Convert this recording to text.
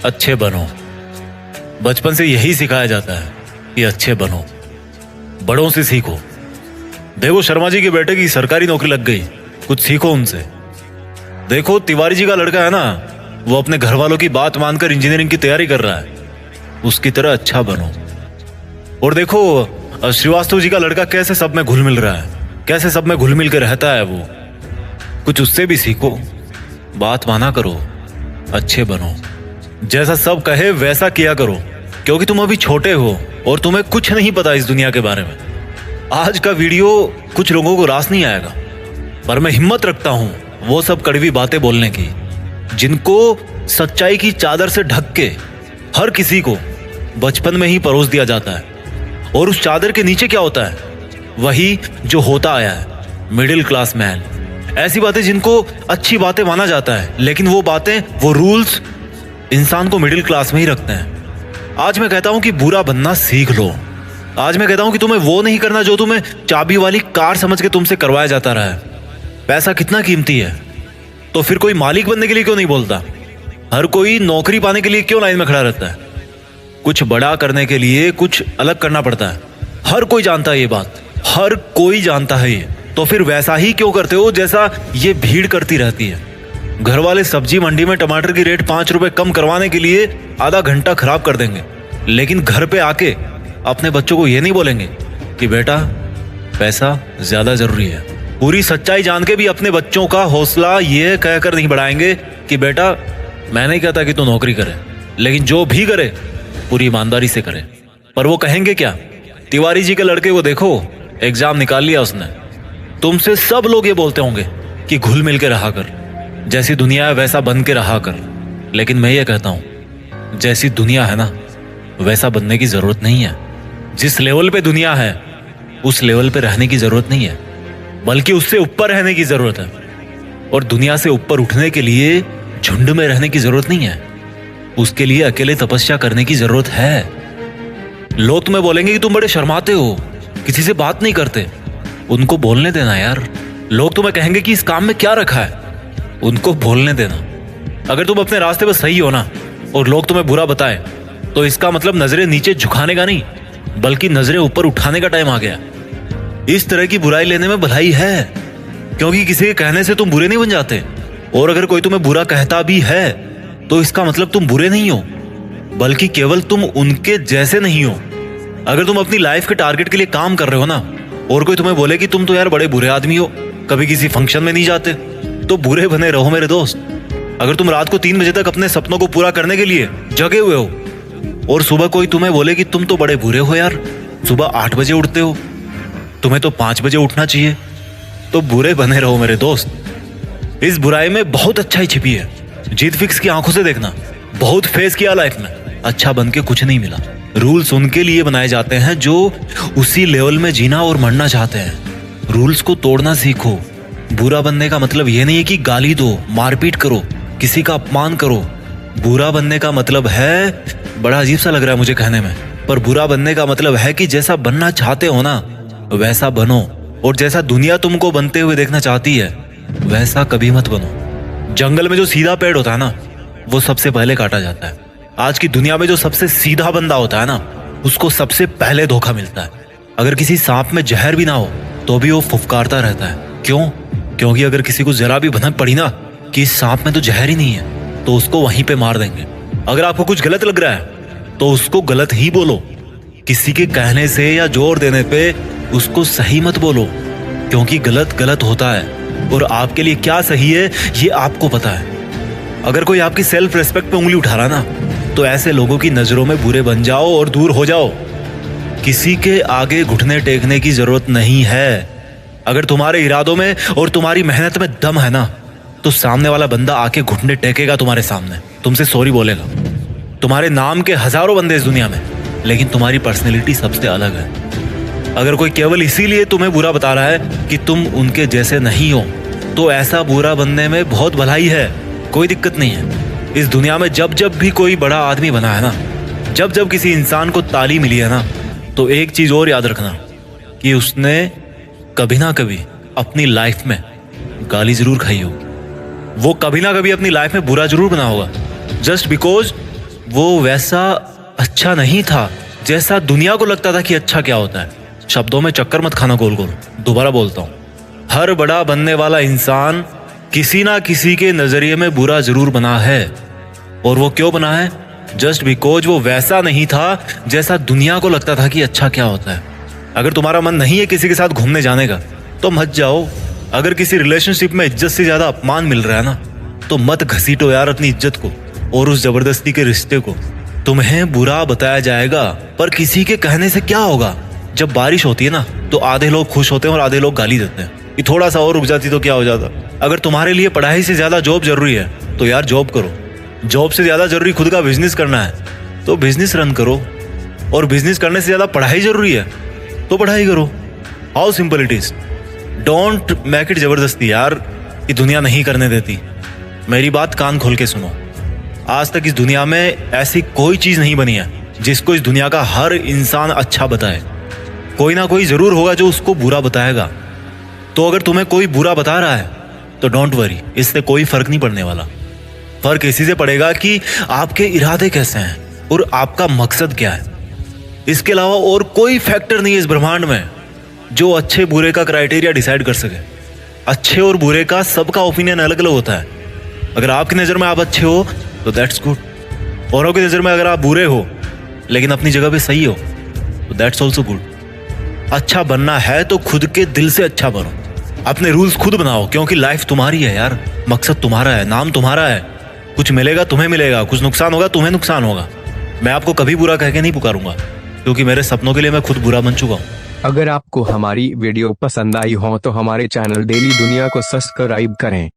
अच्छे बनो। बचपन से यही सिखाया जाता है कि अच्छे बनो, बड़ों से सीखो। देखो शर्मा जी के बेटे की सरकारी नौकरी लग गई, कुछ सीखो उनसे। देखो तिवारी जी का लड़का है ना, वो अपने घर वालों की बात मानकर इंजीनियरिंग की तैयारी कर रहा है, उसकी तरह अच्छा बनो। और देखो श्रीवास्तव जी का लड़का कैसे सब में घुल मिल रहा है, कैसे सब में घुल मिल के रहता है, वो कुछ उससे भी सीखो। बात माना करो, अच्छे बनो, जैसा सब कहे वैसा किया करो, क्योंकि तुम अभी छोटे हो और तुम्हें कुछ नहीं पता इस दुनिया के बारे में। आज का वीडियो कुछ लोगों को रास नहीं आएगा, पर मैं हिम्मत रखता हूं वो सब कड़वी बातें बोलने की, जिनको सच्चाई की चादर से ढक के हर किसी को बचपन में ही परोस दिया जाता है। और उस चादर के नीचे क्या होता है? वही जो होता आया है, मिडिल क्लास मैन। ऐसी बातें जिनको अच्छी बातें माना जाता है, लेकिन वो बातें, वो रूल्स इंसान को मिडिल क्लास में ही रखते हैं। आज मैं कहता हूं कि बुरा बनना सीख लो। आज मैं कहता हूं कि तुम्हें वो नहीं करना जो तुम्हें चाबी वाली कार समझ के तुमसे करवाया जाता रहा है। पैसा कितना कीमती है, तो फिर कोई मालिक बनने के लिए क्यों नहीं बोलता? हर कोई नौकरी पाने के लिए क्यों लाइन में खड़ा रहता है? कुछ बड़ा करने के लिए कुछ अलग करना पड़ता है। हर कोई जानता है ये बात, हर कोई जानता है ये। तो फिर वैसा ही क्यों करते हो जैसा ये भीड़ करती रहती है? घर वाले सब्जी मंडी में टमाटर की रेट 5 रुपए कम करवाने के लिए आधा घंटा खराब कर देंगे, लेकिन घर पे आके अपने बच्चों को ये नहीं बोलेंगे कि बेटा पैसा ज्यादा जरूरी है। पूरी सच्चाई जान के भी अपने बच्चों का हौसला ये कहकर नहीं बढ़ाएंगे कि बेटा मैं नहीं कहता कि तू नौकरी करे, लेकिन जो भी करे पूरी ईमानदारी से करे। पर वो कहेंगे क्या? तिवारी जी के लड़के को देखो, एग्जाम निकाल लिया उसने। तुमसे सब लोग ये बोलते होंगे कि घुल मिल के रहा कर, जैसी दुनिया है वैसा बन के रहा कर। लेकिन मैं ये कहता हूं, जैसी दुनिया है ना वैसा बनने की जरूरत नहीं है। जिस लेवल पे दुनिया है उस लेवल पे रहने की जरूरत नहीं है, बल्कि उससे ऊपर रहने की जरूरत है। और दुनिया से ऊपर उठने के लिए झुंड में रहने की जरूरत नहीं है, उसके लिए अकेले तपस्या करने की जरूरत है। लोग तुम्हें बोलेंगे कि तुम बड़े शर्माते हो, किसी से बात नहीं करते। उनको बोलने देना यार। लोग तुम्हें कहेंगे कि इस काम में क्या रखा है, उनको बोलने देना। अगर तुम अपने रास्ते पर सही हो ना और लोग तुम्हें बुरा बताए, तो इसका मतलब नजरें नीचे झुकाने का नहीं, बल्कि नजरें ऊपर उठाने का टाइम आ गया। इस तरह की बुराई लेने में भलाई है, क्योंकि किसी के कहने से तुम बुरे नहीं बन जाते। और अगर कोई तुम्हें बुरा कहता भी है तो इसका मतलब तुम बुरे नहीं हो, बल्कि केवल तुम उनके जैसे नहीं हो। अगर तुम अपनी लाइफ के टारगेट के लिए काम कर रहे हो ना, और कोई तुम्हें बोले कि तुम तो यार बड़े बुरे आदमी हो, कभी किसी फंक्शन में नहीं जाते, तो बुरे बने रहो मेरे दोस्त। अगर तुम रात को 3 बजे तक अपने सपनों को पूरा करने के लिए जगे हुए हो, और सुबह कोई तुम्हें बोले कि तुम तो बड़े बुरे हो यार, सुबह 8 बजे उठते हो, तुम्हें तो 5 बजे उठना चाहिए, तो बुरे बने रहो मेरे दोस्त। इस बुराई में बहुत अच्छाई छिपी है। जीत फिक्स की आंखों से देखना। बहुत फेस किया लाइफ में, अच्छा बन के कुछ नहीं मिला। रूल्स उनके लिए बनाए जाते हैं जो उसी लेवल में जीना और मरना चाहते हैं। रूल्स को तोड़ना सीखो। बुरा बनने का मतलब ये नहीं है कि गाली दो, मारपीट करो, किसी का अपमान करो। बुरा बनने का मतलब है, बड़ा अजीब सा लग रहा है मुझे कहने में, पर बुरा बनने का मतलब है कि जैसा बनना चाहते हो ना वैसा बनो, और जैसा दुनिया तुमको बनते हुए देखना चाहती है वैसा कभी मत बनो। जंगल में जो सीधा पेड़ होता है ना वो सबसे पहले काटा जाता है। आज की दुनिया में जो सबसे सीधा बंदा होता है ना उसको सबसे पहले धोखा मिलता है। अगर किसी सांप में जहर भी ना हो तो भी वो फुफकारता रहता है। क्यों? क्योंकि अगर किसी को जरा भी भनक पड़ी ना कि इस सांप में तो जहर ही नहीं है, तो उसको वहीं पे मार देंगे। अगर आपको कुछ गलत लग रहा है तो उसको गलत ही बोलो। किसी के कहने से या जोर देने पे उसको सही मत बोलो, क्योंकि गलत गलत होता है और आपके लिए क्या सही है ये आपको पता है। अगर कोई आपकी सेल्फ रिस्पेक्ट पे उंगली उठा रहा ना, तो ऐसे लोगों की नजरों में बुरे बन जाओ और दूर हो जाओ। किसी के आगे घुटने टेकने की जरूरत नहीं है। अगर तुम्हारे इरादों में और तुम्हारी मेहनत में दम है ना, तो सामने वाला बंदा आके घुटने टेकेगा तुम्हारे सामने, तुमसे सॉरी बोलेगा। तुम्हारे नाम के हजारों बंदे इस दुनिया में, लेकिन तुम्हारी पर्सनैलिटी सबसे अलग है। अगर कोई केवल इसीलिए तुम्हें बुरा बता रहा है कि तुम उनके जैसे नहीं हो, तो ऐसा बुरा बनने में बहुत भलाई है, कोई दिक्कत नहीं है। इस दुनिया में जब जब भी कोई बड़ा आदमी बना है ना, जब जब किसी इंसान को ताली मिली है ना, तो एक चीज और याद रखना कि उसने कभी ना कभी अपनी लाइफ में गाली जरूर खाई होगी। वो कभी ना कभी अपनी लाइफ में बुरा जरूर बना होगा, जस्ट बिकॉज वो वैसा अच्छा नहीं था जैसा दुनिया को लगता था कि अच्छा क्या होता है। शब्दों में चक्कर मत खाना गोल गोल। दोबारा बोलता हूँ, हर बड़ा बनने वाला इंसान किसी ना किसी के नजरिए में बुरा जरूर बना है। और वो क्यों बना है? जस्ट बिकॉज वो वैसा नहीं था जैसा दुनिया को लगता था कि अच्छा क्या होता है। अगर तुम्हारा मन नहीं है किसी के साथ घूमने जाने का तो मत जाओ। अगर किसी रिलेशनशिप में इज्जत से ज्यादा अपमान मिल रहा है ना तो मत घसीटो यार अपनी इज्जत को और उस जबरदस्ती के रिश्ते को। तुम्हें बुरा बताया जाएगा पर किसी के कहने से क्या होगा। जब बारिश होती है ना तो आधे लोग खुश होते हैं और आधे लोग गाली देते हैं कि थोड़ा सा और रुक जाती तो क्या हो जाता। अगर तुम्हारे लिए पढ़ाई से ज्यादा जॉब जरूरी है तो यार जॉब करो। जॉब से ज्यादा जरूरी खुद का बिजनेस करना है तो बिजनेस रन करो। और बिजनेस करने से ज्यादा पढ़ाई जरूरी है तो पढ़ाई करो। How simple it is. Don't make it जबरदस्ती यार कि दुनिया नहीं करने देती। मेरी बात कान खोल के सुनो। आज तक इस दुनिया में ऐसी कोई चीज नहीं बनी है जिसको इस दुनिया का हर इंसान अच्छा बताए। कोई ना कोई जरूर होगा जो उसको बुरा बताएगा। तो अगर तुम्हें कोई बुरा बता रहा है तो डोंट वरी, इससे कोई फर्क नहीं पड़ने वाला। फर्क इसी से पड़ेगा कि आपके इरादे कैसे हैं और आपका मकसद क्या है। इसके अलावा और कोई फैक्टर नहीं है इस ब्रह्मांड में जो अच्छे बुरे का क्राइटेरिया डिसाइड कर सके। अच्छे और बुरे का सबका ओपिनियन अलग अलग होता है। अगर आपकी नज़र में आप अच्छे हो तो दैट्स गुड। औरों की नज़र में अगर आप बुरे हो लेकिन अपनी जगह पे सही हो तो दैट्स ऑल्सो गुड। अच्छा बनना है तो खुद के दिल से अच्छा बनो। अपने रूल्स खुद बनाओ क्योंकि लाइफ तुम्हारी है यार। मकसद तुम्हारा है, नाम तुम्हारा है। कुछ मिलेगा तुम्हें मिलेगा, कुछ नुकसान होगा तुम्हें नुकसान होगा। मैं आपको कभी बुरा कह के नहीं पुकारूंगा क्योंकि मेरे सपनों के लिए मैं खुद बुरा बन चुका हूँ। अगर आपको हमारी वीडियो पसंद आई हो तो हमारे चैनल डेली दुनिया को सब्सक्राइब करें